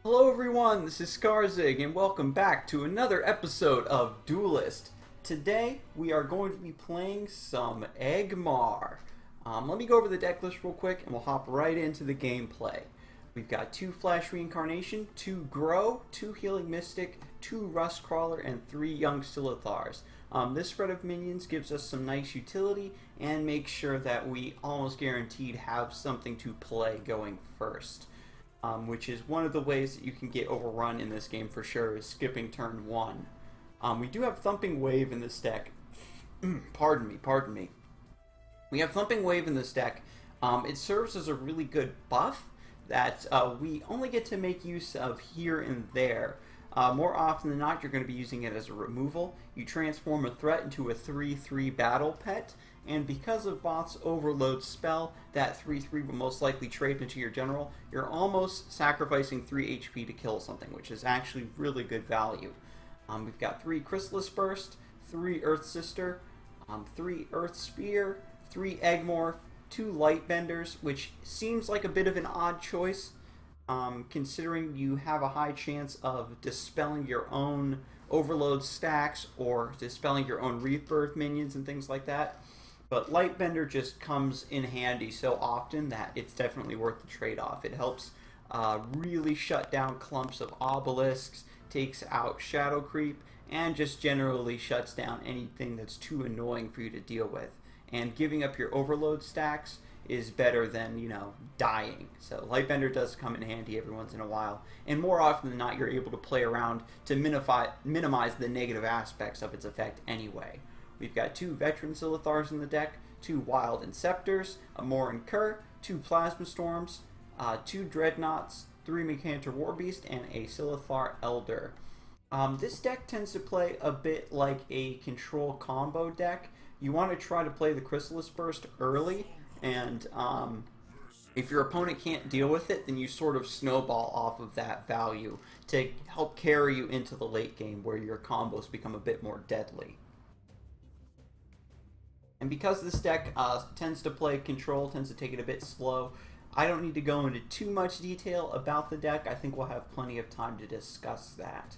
Hello everyone, this is Scarzig and welcome back to another episode of Duelyst. Today we are going to be playing some Magmar. Let me go over the deck list real quick and we'll hop right into the gameplay. We've got 2 Flash Reincarnation, 2 Grow, 2 Healing Mystic, 2 Rust Crawler, and 3 Young Silithars. This spread of minions gives us some nice utility and makes sure that we almost guaranteed have something to play going first. Which is one of the ways that you can get overrun in this game for sure, is skipping turn 1. We do have Thumping Wave in this deck. Pardon me. We have Thumping Wave in this deck. It serves as a really good buff that we only get to make use of here and there. More often than not, you're going to be using it as a removal. You transform a threat into a 3/3 battle pet, and because of Vaath's Overload spell, that 3/3 will most likely trade into your general. You're almost sacrificing 3 HP to kill something, which is actually really good value. We've got 3 Chrysalis Burst, 3 Earth Sister, 3 Earth Spear, 3 Eggmorph, 2 Lightbenders, which seems like a bit of an odd choice, considering you have a high chance of dispelling your own Overload stacks or dispelling your own Rebirth minions and things like that. But Lightbender just comes in handy so often that it's definitely worth the trade-off. It helps really shut down clumps of obelisks, takes out shadow creep, and just generally shuts down anything that's too annoying for you to deal with. And giving up your Overload stacks is better than, dying. So Lightbender does come in handy every once in a while. And more often than not, you're able to play around to minimize the negative aspects of its effect anyway. We've got 2 Veteran Silithars in the deck, 2 Wild Inceptors, a Morin Cur, 2 Plasma Storms, 2 Dreadnoughts, 3 Mechanictor Warbeast, and a Silithar Elder. This deck tends to play a bit like a control combo deck. You want to try to play the Chrysalis Burst early, and if your opponent can't deal with it, then you sort of snowball off of that value to help carry you into the late game where your combos become a bit more deadly. And because this deck tends to play control, tends to take it a bit slow, I don't need to go into too much detail about the deck. I think we'll have plenty of time to discuss that.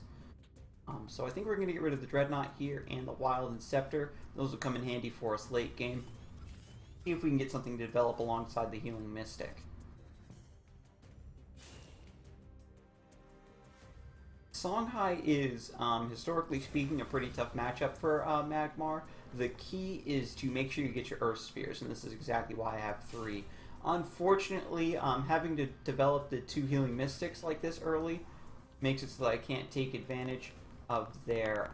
So I think we're going to get rid of the Dreadnought here and the Wild Inceptor. Those will come in handy for us late game. See if we can get something to develop alongside the Healing Mystic. Songhai is, historically speaking, a pretty tough matchup for Magmar. The key is to make sure you get your Earth Spheres, and this is exactly why I have 3. Unfortunately, having to develop the 2 Healing Mystics like this early makes it so that I can't take advantage of their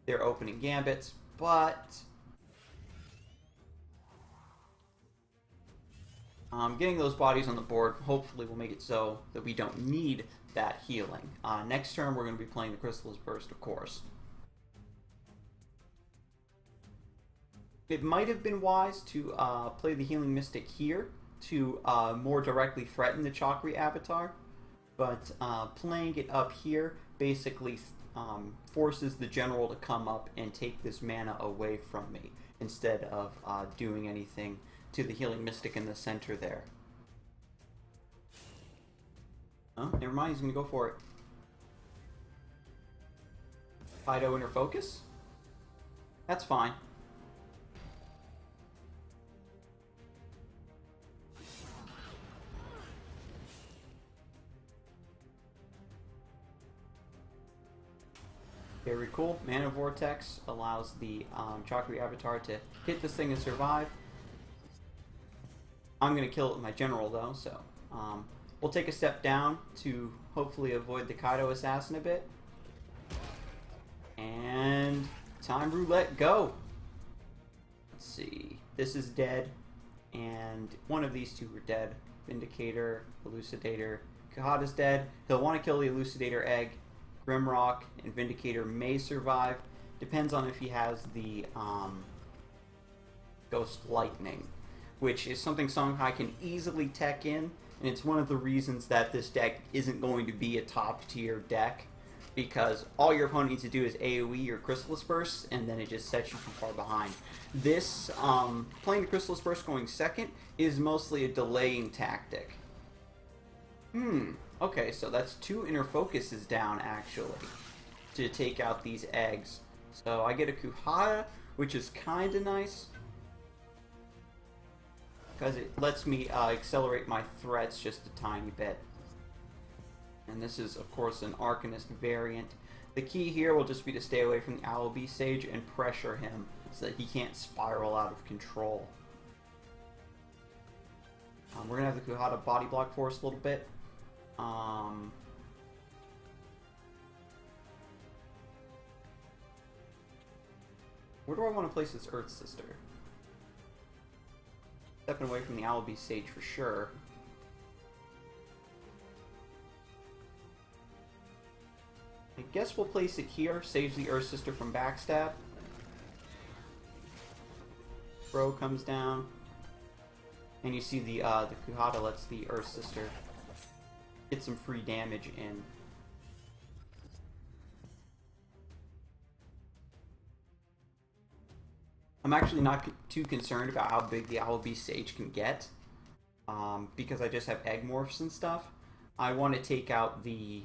opening gambits, but getting those bodies on the board hopefully will make it so that we don't need that healing. Next turn we're going to be playing the Chrysalis Burst, of course. It might have been wise to play the Healing Mystic here to more directly threaten the Chakri Avatar, but playing it up here basically forces the general to come up and take this mana away from me instead of doing anything to the Healing Mystic in the center there. Oh, never mind, he's going to go for it. Fido Inner Focus? That's fine. Very cool. Mana Vortex allows the Chakri Avatar to hit this thing and survive. I'm going to kill it with my general though, so we'll take a step down to hopefully avoid the Kaido Assassin a bit. And time roulette, go! Let's see. This is dead, and one of these 2 are dead. Vindicator, Elucidator. Kahada's dead. He'll want to kill the Elucidator egg. Grimrock and Vindicator may survive. Depends on if he has the Ghost Lightning, which is something Songhai can easily tech in, and it's one of the reasons that this deck isn't going to be a top tier deck, because all your opponent needs to do is AoE your Chrysalis Burst, and then it just sets you too far behind. This, playing the Chrysalis Burst going second, is mostly a delaying tactic. Okay, so that's 2 inner focuses down, actually, to take out these eggs. So I get a Kuhada, which is kind of nice, because it lets me accelerate my threats just a tiny bit. And this is, of course, an Arcanist variant. The key here will just be to stay away from the Owl Beast Sage and pressure him so that he can't spiral out of control. We're going to have the Kuhada body block for us a little bit. Where do I want to place this Earth Sister? Stepping away from the Owl Beast Sage for sure. I guess we'll place it here. Saves the Earth Sister from backstab. Bro comes down. And you see the Kuhada lets the Earth Sister get some free damage in. I'm actually not too concerned about how big the Owl Beast Sage can get. Because I just have egg morphs and stuff. I want to take out the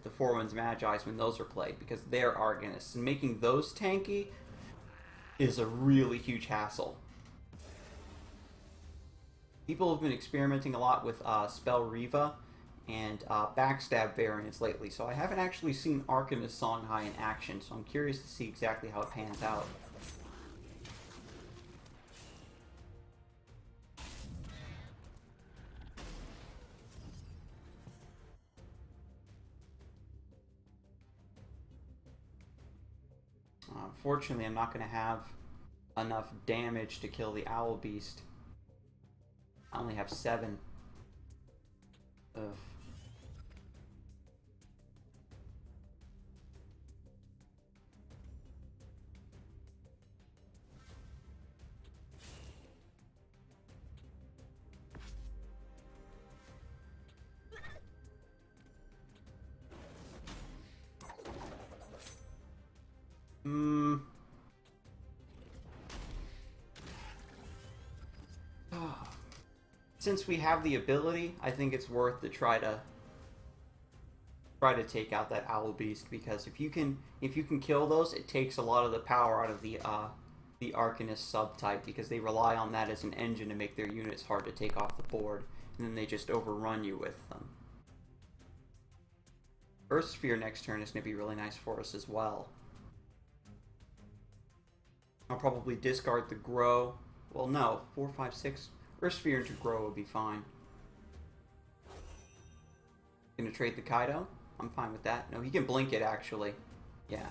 the Four Winds Magi's when those are played, because they're Arcanists, and making those tanky is a really huge hassle. People have been experimenting a lot with Spell Riva and Backstab variants lately, so I haven't actually seen Arcanist Songhai in action, so I'm curious to see exactly how it pans out. Unfortunately, I'm not going to have enough damage to kill the Owl Beast. I only have 7. Ugh. Since we have the ability, I think it's worth to try to take out that Owl Beast, because if you can kill those, it takes a lot of the power out of the Arcanist subtype, because they rely on that as an engine to make their units hard to take off the board, and then they just overrun you with them. Earth Sphere next turn is going to be really nice for us as well. I'll probably discard the Grow. Well, no, 4, 5, 6. Earth Sphere into Grow would be fine. Gonna trade the Kaido? I'm fine with that. No, he can blink it, actually. Yeah.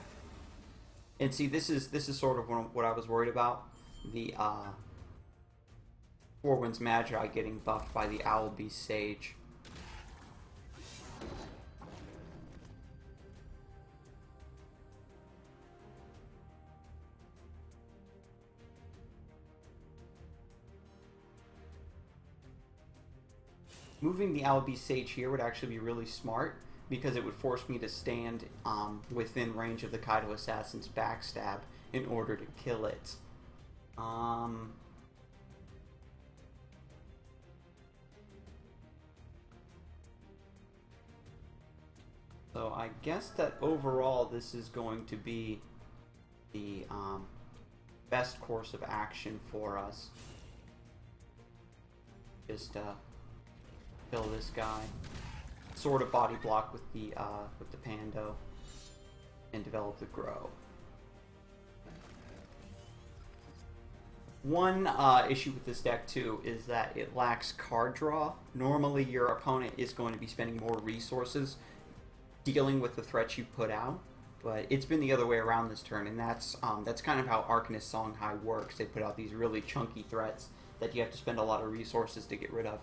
And see, this is sort of what I was worried about. The Four Winds Magi getting buffed by the Owl Beast Sage. Moving the Owl Beast Sage here would actually be really smart, because it would force me to stand within range of the Kaido Assassin's backstab in order to kill it. So I guess that overall this is going to be the best course of action for us. Just kill this guy, sort of body block with the Pando, and develop the Grow. One issue with this deck too is that it lacks card draw. Normally your opponent is going to be spending more resources dealing with the threats you put out, but it's been the other way around this turn, and that's kind of how Arcanist Songhai works. They put out these really chunky threats that you have to spend a lot of resources to get rid of.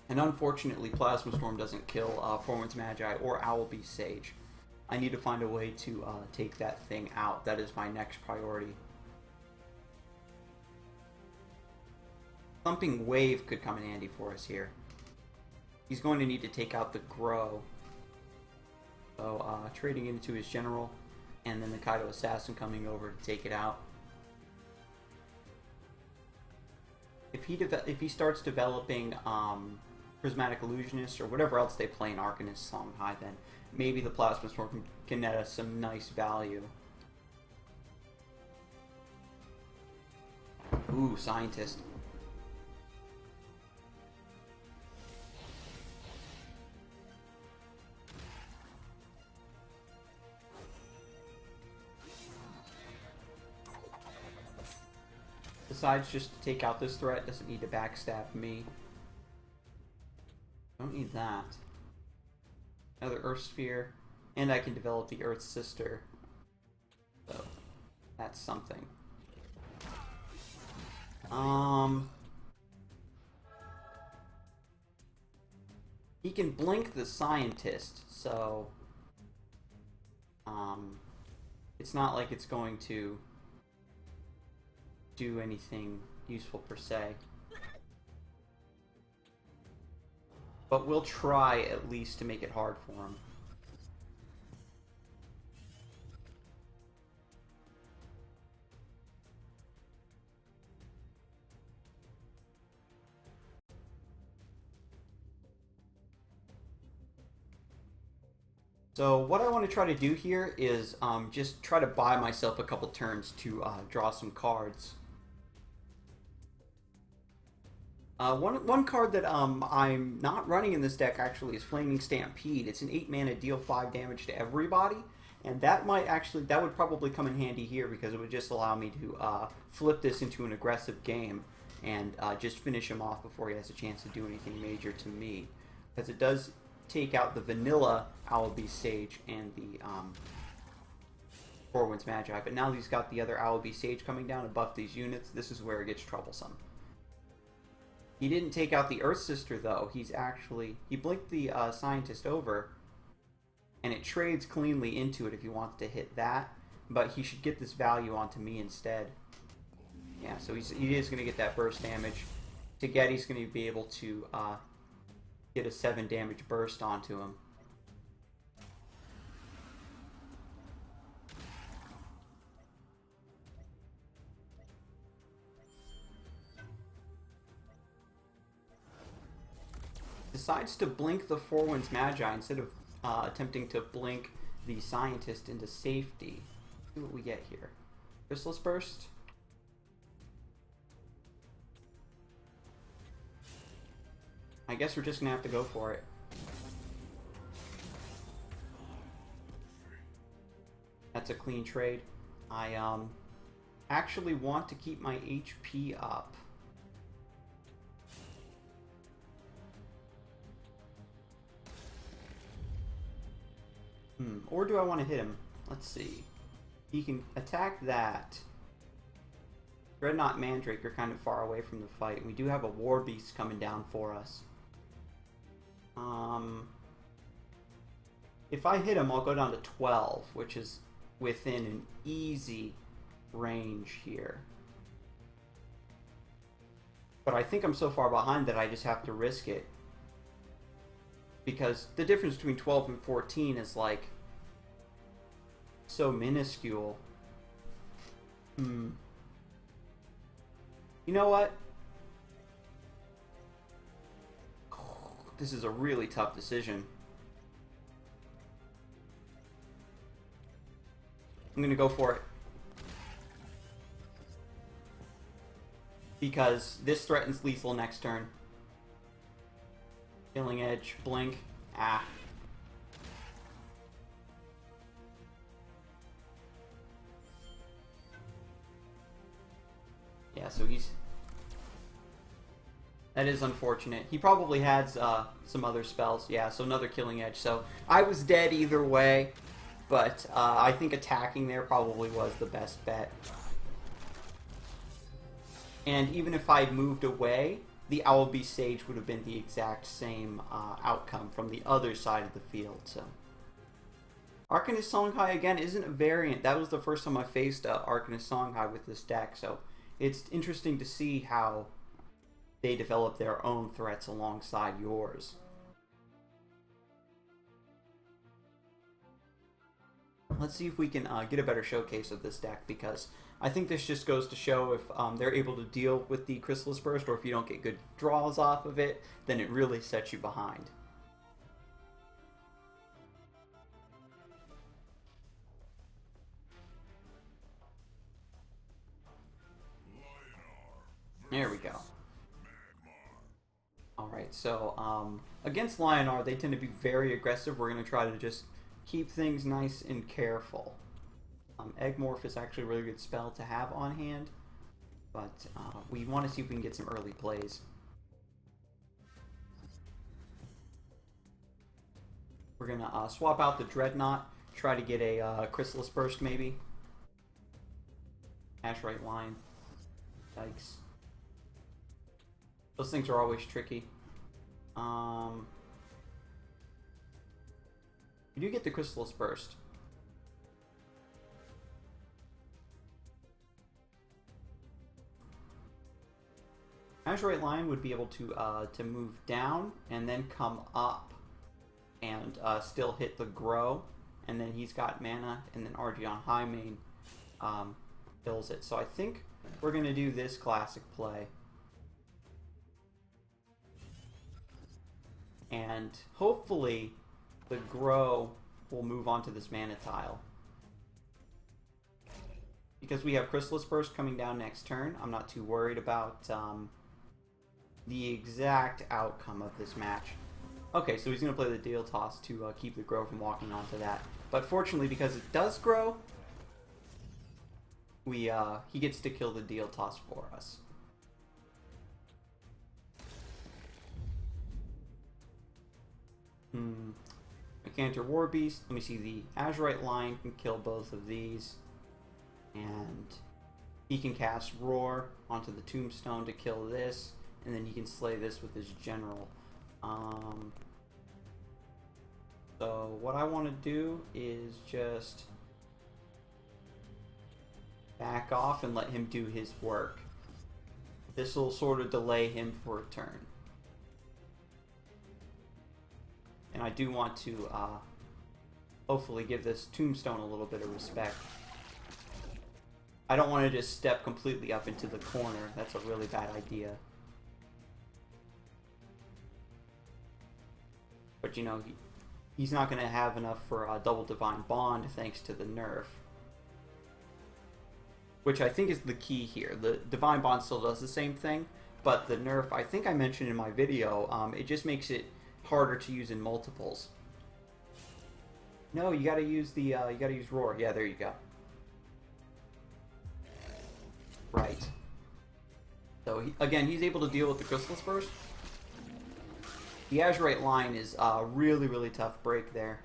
And unfortunately, Plasma Storm doesn't kill Four Winds Magi or Owl Beast Sage. I need to find a way to take that thing out. That is my next priority. Thumping Wave could come in handy for us here. He's going to need to take out the Grow. So trading into his General, and then the Kaido Assassin coming over to take it out. if he starts developing Prismatic Illusionist or whatever else they play in Arcanist Songhai, then maybe the Plasma Storm can net us some nice value. Ooh, Scientist. Decides just to take out this threat, doesn't need to backstab me. Don't need that. Another Earth Sphere, and I can develop the Earth Sister. So, that's something. He can blink the Scientist, so it's not like it's going to do anything useful per se. But we'll try at least to make it hard for him. So what I want to try to do here is just try to buy myself a couple turns to draw some cards. One card that I'm not running in this deck actually is Flaming Stampede. It's an 8 mana, deal 5 damage to everybody, and that would probably come in handy here because it would just allow me to flip this into an aggressive game and just finish him off before he has a chance to do anything major to me, because it does take out the vanilla Owl Beast Sage and the Four Winds Magi, but now he's got the other Owl Beast Sage coming down to buff these units. This is where it gets troublesome. He didn't take out the Earth Sister, though. He blinked the Scientist over, and it trades cleanly into it if he wants to hit that, but he should get this value onto me instead. Yeah, so he is going to get that burst damage. To get, he's going to be able to get a 7 damage burst onto him. Decides to blink the Four Winds Magi instead of attempting to blink the Scientist into safety. Let's see what we get here. Chrysalis Burst. I guess we're just gonna have to go for it. That's a clean trade. I actually want to keep my HP up. Or do I want to hit him? Let's see. He can attack that. Dreadnought Mandrake are kind of far away from the fight. We do have a War Beast coming down for us. If I hit him, I'll go down to 12, which is within an easy range here. But I think I'm so far behind that I just have to risk it. Because the difference between 12 and 14 is like so minuscule. You know what? This is a really tough decision. I'm gonna go for it. Because this threatens lethal next turn. Killing Edge, blink. Ah. Yeah, so that is unfortunate. He probably had some other spells. Yeah, so another Killing Edge. So I was dead either way, but I think attacking there probably was the best bet. And even if I had moved away, the Owl Beast Sage would have been the exact same outcome from the other side of the field. So Arcanist Songhai, again, isn't a variant. That was the first time I faced Arcanist Songhai with this deck, so it's interesting to see how they develop their own threats alongside yours. Let's see if we can get a better showcase of this deck, because I think this just goes to show if they're able to deal with the Chrysalis Burst, or if you don't get good draws off of it, then it really sets you behind. There we go. Alright, so against Lionar, they tend to be very aggressive. We're going to try to just keep things nice and careful. Eggmorph is actually a really good spell to have on hand, but we want to see if we can get some early plays. We're going to swap out the Dreadnought, try to get a Chrysalis Burst maybe. Azurite Line. Yikes. Those things are always tricky. You do get the Chrysalis Burst. Azurite Line would be able to move down and then come up and still hit the Grow, and then he's got mana, and then Argyon Highmane kills it. So I think we're going to do this classic play. And hopefully the Grow will move on to this mana tile. Because we have Chrysalis Burst coming down next turn, I'm not too worried about the exact outcome of this match. Okay, so he's going to play the Deal Toss to keep the Grow from walking onto that. But fortunately, because it does grow, he gets to kill the Deal Toss for us. Cantor War Beast. Let me see, the Azurite Line can kill both of these. And he can cast Roar onto the Tombstone to kill this. And then he can slay this with his General. So what I want to do is just back off and let him do his work. This will sort of delay him for a turn. And I do want to hopefully give this Tombstone a little bit of respect. I don't want to just step completely up into the corner. That's a really bad idea. But you know, he's not going to have enough for a double Divine Bond thanks to the nerf. Which I think is the key here. The Divine Bond still does the same thing, but the nerf, I think I mentioned in my video, it just makes it harder to use in multiples. No, you gotta use the you gotta use Roar. Yeah, there you go. Right. So again, he's able to deal with the Chrysalis Burst. The Azurite Line is a really, really tough break there.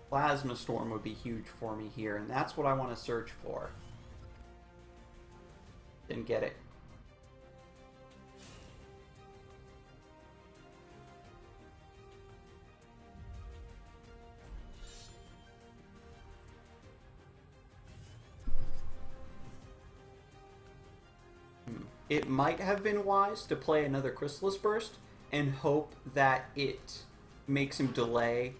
Plasma Storm would be huge for me here, and that's what I want to search for. Didn't get it. It might have been wise to play another Chrysalis Burst and hope that it makes him delay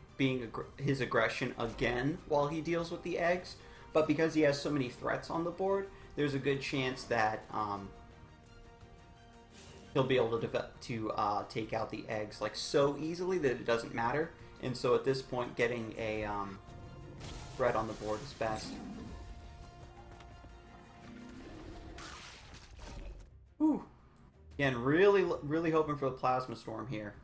his aggression again while he deals with the eggs. But because he has so many threats on the board, there's a good chance that he'll be able to take out the eggs like so easily that it doesn't matter. And so at this point, getting a threat on the board is best. Whew. Again, really hoping for the Plasma Storm here.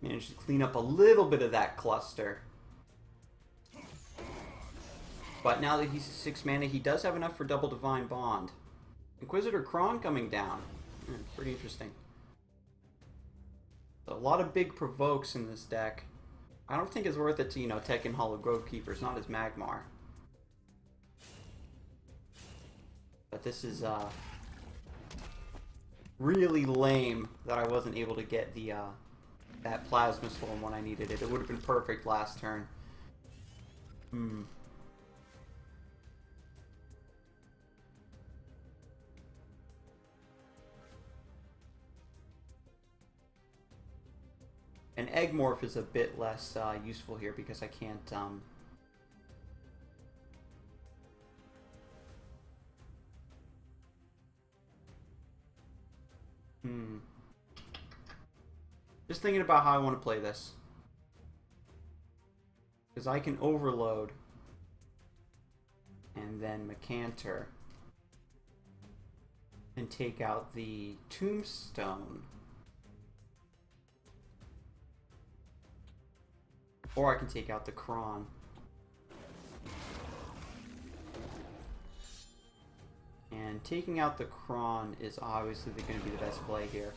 Managed to clean up a little bit of that cluster. But now that he's 6 mana, he does have enough for double Divine Bond. Inquisitor Kron coming down. Pretty interesting. So lot of big provokes in this deck. I don't think it's worth it to, you know, tech in Hollow Grove Keepers, not as Magmar. But this is, really lame that I wasn't able to get the, that Plasma Storm when I needed it. It would have been perfect last turn. An Egg-Morph is a bit less useful here because I can't, Just thinking about how I want to play this. Because I can Overload and then Mecanter and take out the Tombstone. Or I can take out the Kron. And taking out the Kron is obviously going to be the best play here.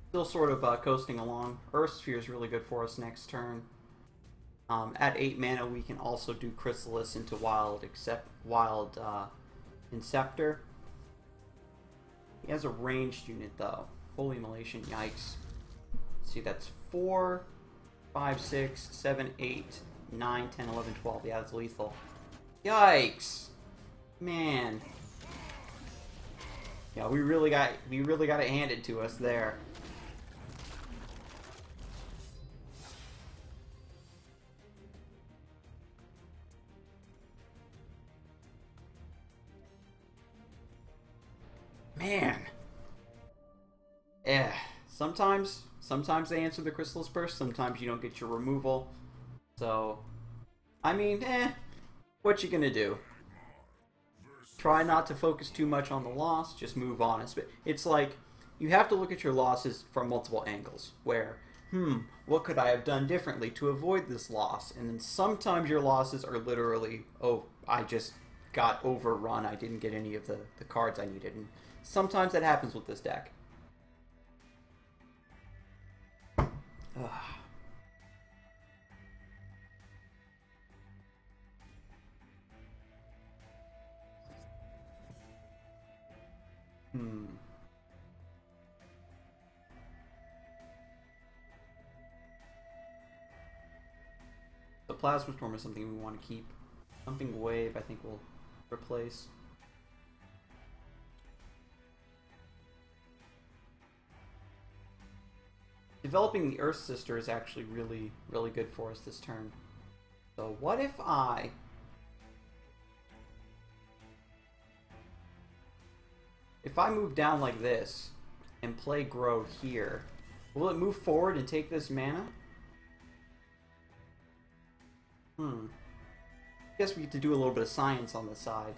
Still sort of coasting along. Earth Sphere is really good for us next turn. At 8 mana, we can also do Chrysalis into Wild Inceptor. He has a ranged unit though. Holy Immolation, yikes. Let's see, that's 4, 5, 6, 7, 8, 9, 10, 11, 12. Yeah, that's lethal. Yikes! Man. Yeah, we really got it handed to us there. Man. Sometimes they answer the Chrysalis Burst, sometimes you don't get your removal. So, I mean, what you gonna do? Try not to focus too much on the loss, just move on. It's like, you have to look at your losses from multiple angles, where, what could I have done differently to avoid this loss? And then sometimes your losses are literally, oh, I just got overrun, I didn't get any of the cards I needed. And sometimes that happens with this deck. Ugh. The Plasma Storm is something we want to keep. Pumping Wave, I think, we'll replace. Developing the Earth Sister is actually really, really good for us this turn. So what if I... If I move down like this and play Grow here, will it move forward and take this mana? I guess we get to do a little bit of science on the side.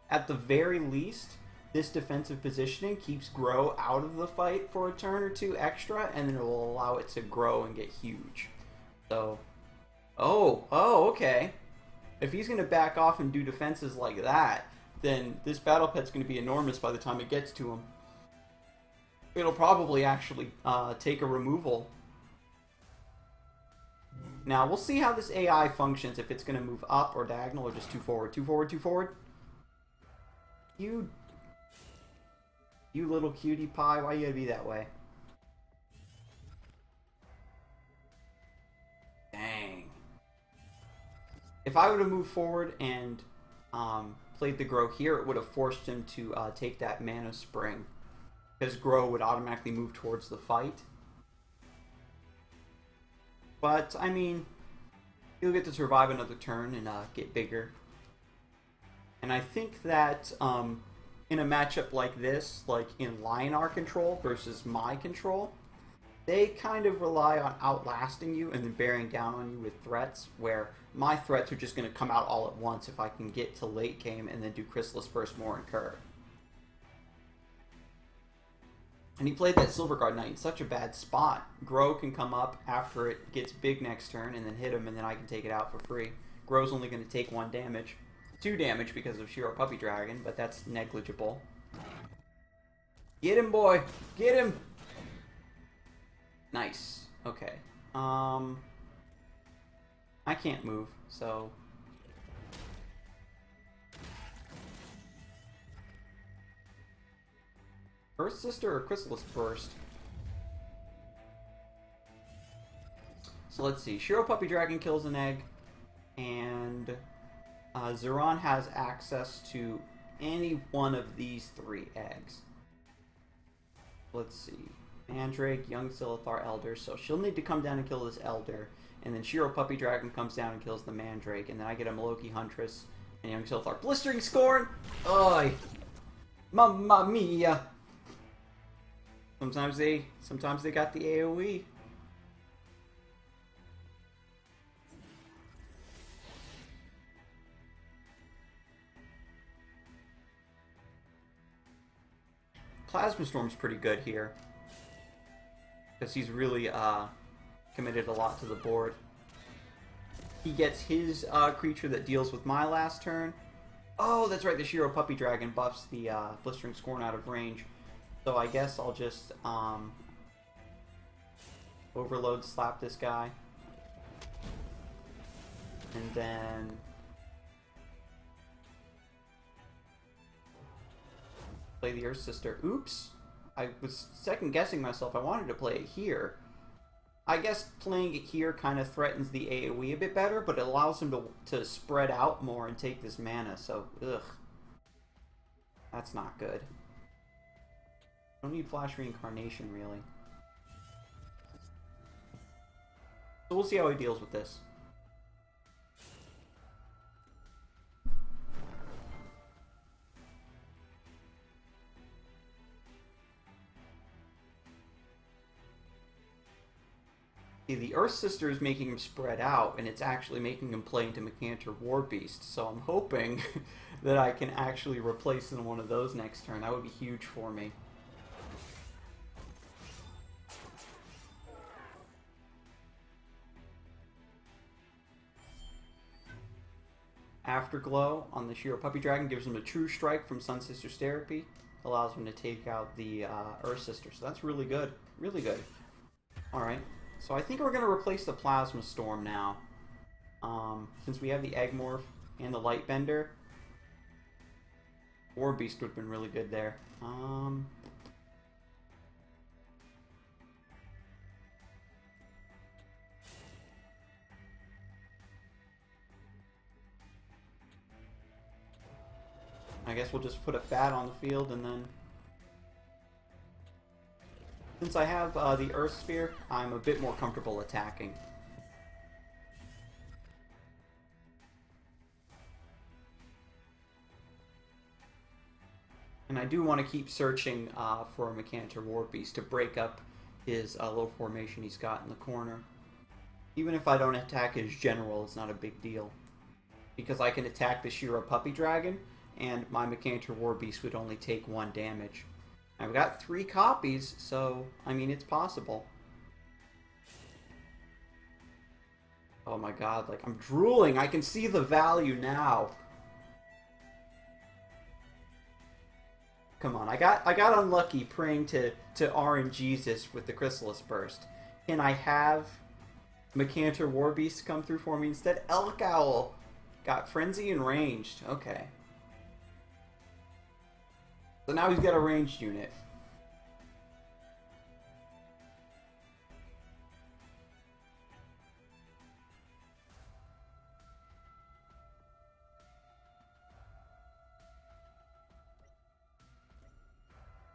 At the very least, this defensive positioning keeps Grow out of the fight for a turn or two extra, and then it will allow it to grow and get huge. So, oh, okay. If he's going to back off and do defenses like that, then this Battle Pet's going to be enormous by the time it gets to him. It'll probably actually take a removal. Now, we'll see how this AI functions, if it's going to move up or diagonal or just 2 forward. 2 forward, 2 forward. You little cutie pie, why you gotta be that way? Dang. If I would have moved forward and played the Grow here, it would have forced him to take that Mana Spring. Because Grow would automatically move towards the fight. But, I mean, he'll get to survive another turn and get bigger. And I think that in a matchup like this, like in Lionar control versus my control, they kind of rely on outlasting you and then bearing down on you with threats, where my threats are just going to come out all at once if I can get to late game and then do Chrysalis Burst more and Curve. And he played that Silverguard Knight in such a bad spot. Grow can come up after it gets big next turn and then hit him, and then I can take it out for free. Grow's only going to take 1 damage. 2 damage because of Shiro Puppy Dragon, but that's negligible. Get him, boy! Get him! Nice. Okay. I can't move, so... Earth Sister or Chrysalis Burst? So let's see. Shiro Puppy Dragon kills an egg, and Zeron has access to any one of these 3 eggs. Let's see. Mandrake, Young Silithar, Elder. So she'll need to come down and kill this Elder, and then Shiro Puppy Dragon comes down and kills the Mandrake, and then I get a Maloki Huntress and Young Silithar. Blistering Scorn! Oi! Mamma mia! Sometimes they got the AoE. Plasma Storm's pretty good here, because he's really committed a lot to the board. He gets his creature that deals with my last turn. Oh, that's right, the Shiro Puppy Dragon buffs the Blistering Scorn out of range. So I guess I'll just overload slap this guy. And then... play the Earth Sister. Oops! I was second guessing myself. I wanted to play it here. I guess playing it here kind of threatens the AoE a bit better, but it allows him to spread out more and take this mana, so ugh. That's not good. Don't need Flash Reincarnation, really. So we'll see how he deals with this. See, the Earth Sister is making him spread out, and it's actually making him play into Mechantor Warbeast, so I'm hoping that I can actually replace in one of those next turn. That would be huge for me. Afterglow on the Shiro Puppy Dragon gives him a True Strike from Sun Sister's Therapy. Allows him to take out the Earth Sister, so that's really good. Really good. Alright. So I think we're going to replace the Plasma Storm now. Since we have the Egg Morph and the Lightbender. Warbeast would have been really good there. I guess we'll just put a Fat on the field and then... Since I have the Earth Sphere, I'm a bit more comfortable attacking. And I do want to keep searching for a Mechantor Warbeast to break up his low formation he's got in the corner. Even if I don't attack his general, it's not a big deal. Because I can attack the Shiro Puppy Dragon, and my Mechantor Warbeast would only take 1 damage. I've got 3 copies, so, I mean, it's possible. Oh my god, like, I'm drooling! I can see the value now! Come on, I got unlucky praying to RNGesus with the Chrysalis Burst. Can I have Mechantor Warbeast come through for me instead? Elk Owl! Got Frenzy and Ranged. Okay. So now he's got a ranged unit.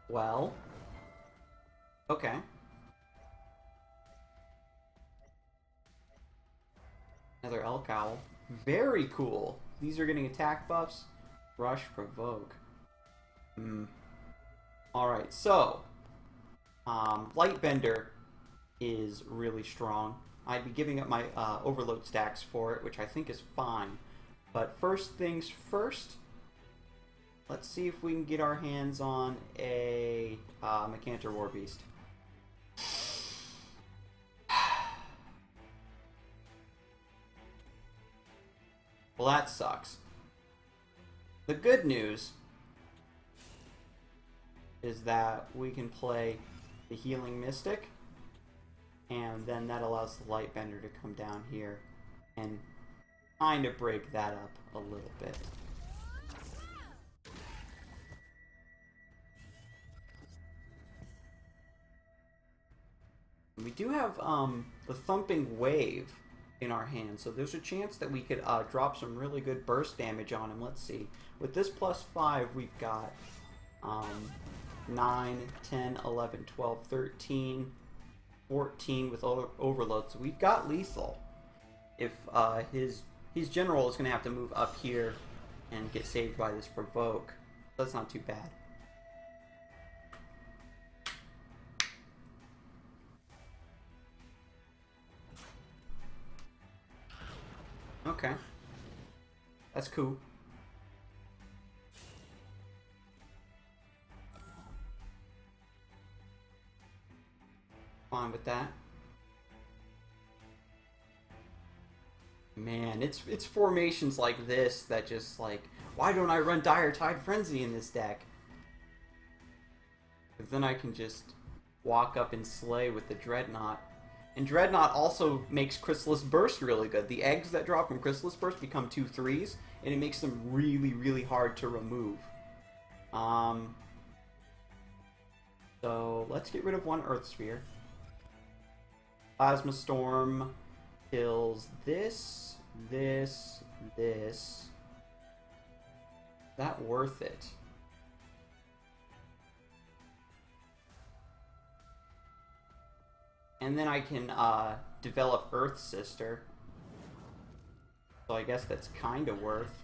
Well. Okay. Another Elk Owl. Very cool. These are getting attack buffs. Rush, Provoke. Alright, so Lightbender is really strong. I'd be giving up my overload stacks for it, which I think is fine. But first things first, let's see if we can get our hands on a Mechantor Warbeast. Well, that sucks. The good news is that we can play the Healing Mystic, and then that allows the Lightbender to come down here and kind of break that up a little bit. We do have the Thumping Wave in our hand, so there's a chance that we could drop some really good burst damage on him. Let's see. With this +5, we've got 9, 10, 11, 12, 13, 14 with overload. So we've got lethal. If his general is going to have to move up here and get saved by this provoke. That's not too bad. Okay. That's cool. Fine with that. Man, it's formations like this that just like, why don't I run Dire Tide Frenzy in this deck? Because then I can just walk up and slay with the Dreadnought. And Dreadnought also makes Chrysalis Burst really good. The eggs that drop from Chrysalis Burst become 2/3s, and it makes them really, really hard to remove. So let's get rid of one Earth Sphere. Plasma Storm kills this, this, this. Is that worth it? And then I can develop Earth Sister. So I guess that's kind of worth.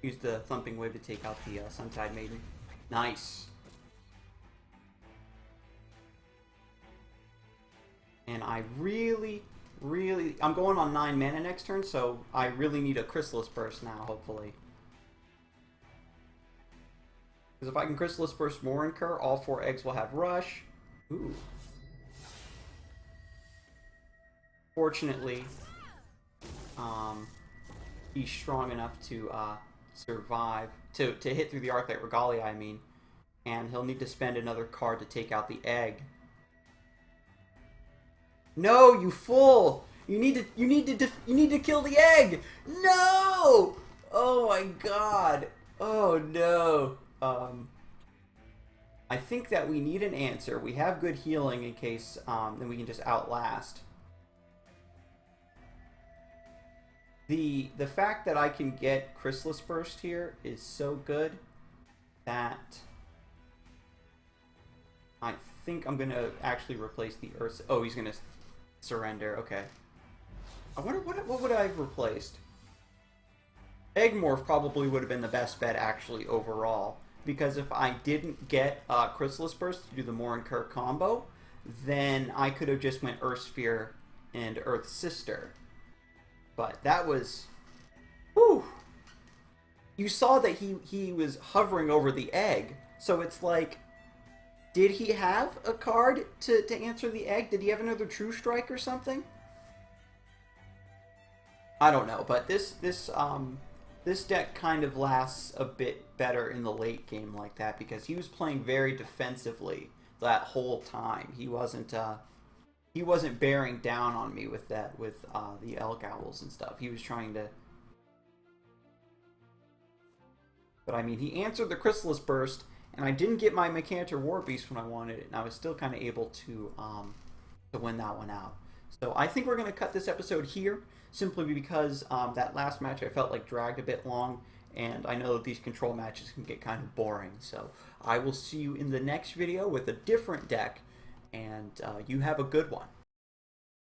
Use the Thumping Wave to take out the Suntide Maiden. Nice. And I really, I'm going on 9 mana next turn, so I really need a Chrysalis Burst now, hopefully. Because if I can Chrysalis Burst more Incur, all 4 eggs will have Rush. Ooh. Fortunately, he's strong enough to survive, to hit through the Arclight Regalia, I mean. And he'll need to spend another card to take out the egg. No, you fool! You need to kill the egg! No! Oh my god! Oh no! I think that we need an answer. We have good healing in case then we can just outlast. The fact that I can get Chrysalis Burst here is so good that I think I'm gonna actually replace the Earth. Oh, he's gonna surrender. Okay. I wonder what would I have replaced? Eggmorph probably would have been the best bet actually overall, because if I didn't get Chrysalis Burst to do the more Incur combo, then I could have just went Earth Sphere and Earth Sister. But that was, whew. You saw that he was hovering over the egg, so it's like, did he have a card to answer the egg? Did he have another True Strike or something? I don't know, but this deck kind of lasts a bit better in the late game like that, because he was playing very defensively that whole time. He wasn't bearing down on me with that, with the Elk Owls and stuff. He was trying to... But I mean, he answered the Chrysalis Burst, and I didn't get my Mechanictor War Beast when I wanted it, and I was still kind of able to win that one out. So I think we're going to cut this episode here, simply because that last match I felt like dragged a bit long, and I know that these control matches can get kind of boring. So I will see you in the next video with a different deck, and you have a good one.